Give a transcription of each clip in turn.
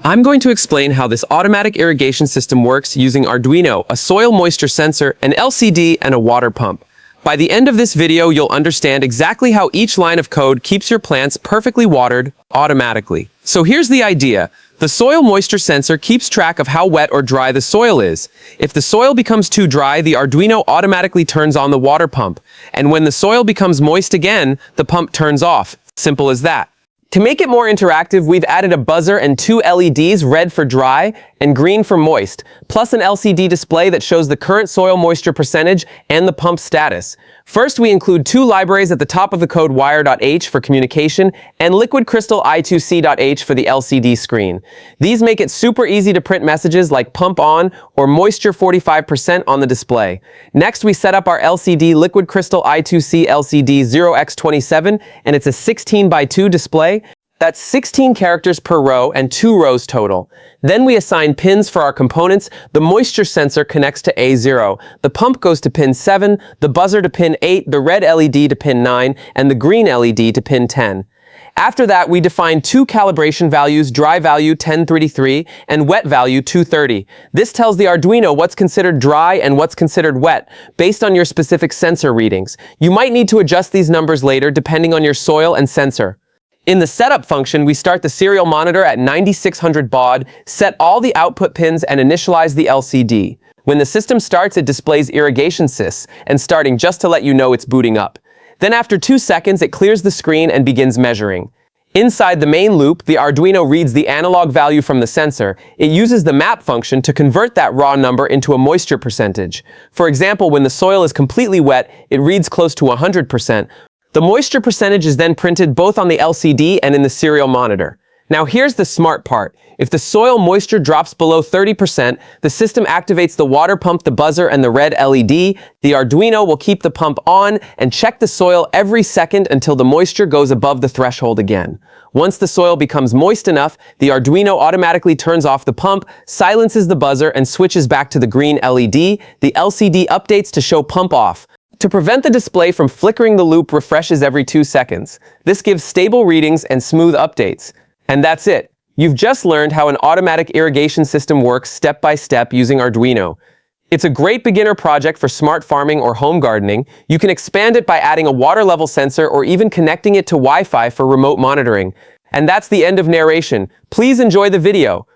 I'm going to explain how this automatic irrigation system works using Arduino, a soil moisture sensor, an LCD, and a water pump. By the end of this video, you'll understand exactly how each line of code keeps your plants perfectly watered automatically. So here's the idea. The soil moisture sensor keeps track of how wet or dry the soil is. If the soil becomes too dry, the Arduino automatically turns on the water pump. And when the soil becomes moist again, the pump turns off. Simple as that. To make it more interactive, we've added a buzzer and two LEDs, red for dry and green for moist, plus an LCD display that shows the current soil moisture percentage and the pump status. First, we include two libraries at the top of the code, wire.h for communication and liquid crystal I2C.h for the LCD screen. These make it super easy to print messages like pump on or moisture 45% on the display. Next, we set up our LCD liquid crystal I2C LCD 0x27, and it's a 16:2 display. That's 16 characters per row and 2 rows total. Then we assign pins for our components. The moisture sensor connects to A0. The pump goes to pin 7, the buzzer to pin 8, the red LED to pin 9, and the green LED to pin 10. After that, we define two calibration values, dry value 1033 and wet value 230. This tells the Arduino what's considered dry and what's considered wet, based on your specific sensor readings. You might need to adjust these numbers later depending on your soil and sensor. In the setup function, we start the serial monitor at 9600 baud, set all the output pins, and initialize the LCD. When the system starts, it displays irrigation sys, and starting just to let you know it's booting up. Then after 2 seconds, it clears the screen and begins measuring. Inside the main loop, the Arduino reads the analog value from the sensor. It uses the map function to convert that raw number into a moisture percentage. For example, when the soil is completely wet, it reads close to 100%. The moisture percentage is then printed both on the LCD and in the serial monitor. Now here's the smart part. If the soil moisture drops below 30%, the system activates the water pump, the buzzer, and the red LED. The Arduino will keep the pump on and check the soil every second until the moisture goes above the threshold again. Once the soil becomes moist enough, the Arduino automatically turns off the pump, silences the buzzer, and switches back to the green LED. The LCD updates to show pump off. To prevent the display from flickering, the loop refreshes every 2 seconds. This gives stable readings and smooth updates. And that's it. You've just learned how an automatic irrigation system works step by step using Arduino. It's a great beginner project for smart farming or home gardening. You can expand it by adding a water level sensor or even connecting it to Wi-Fi for remote monitoring. And that's the end of narration. Please enjoy the video.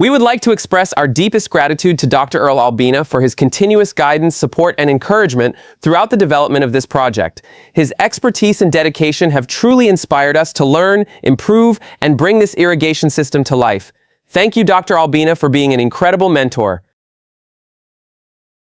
We would like to express our deepest gratitude to Dr. Earl Albina for his continuous guidance, support, and encouragement throughout the development of this project. His expertise and dedication have truly inspired us to learn, improve, and bring this irrigation system to life. Thank you, Dr. Albina, for being an incredible mentor.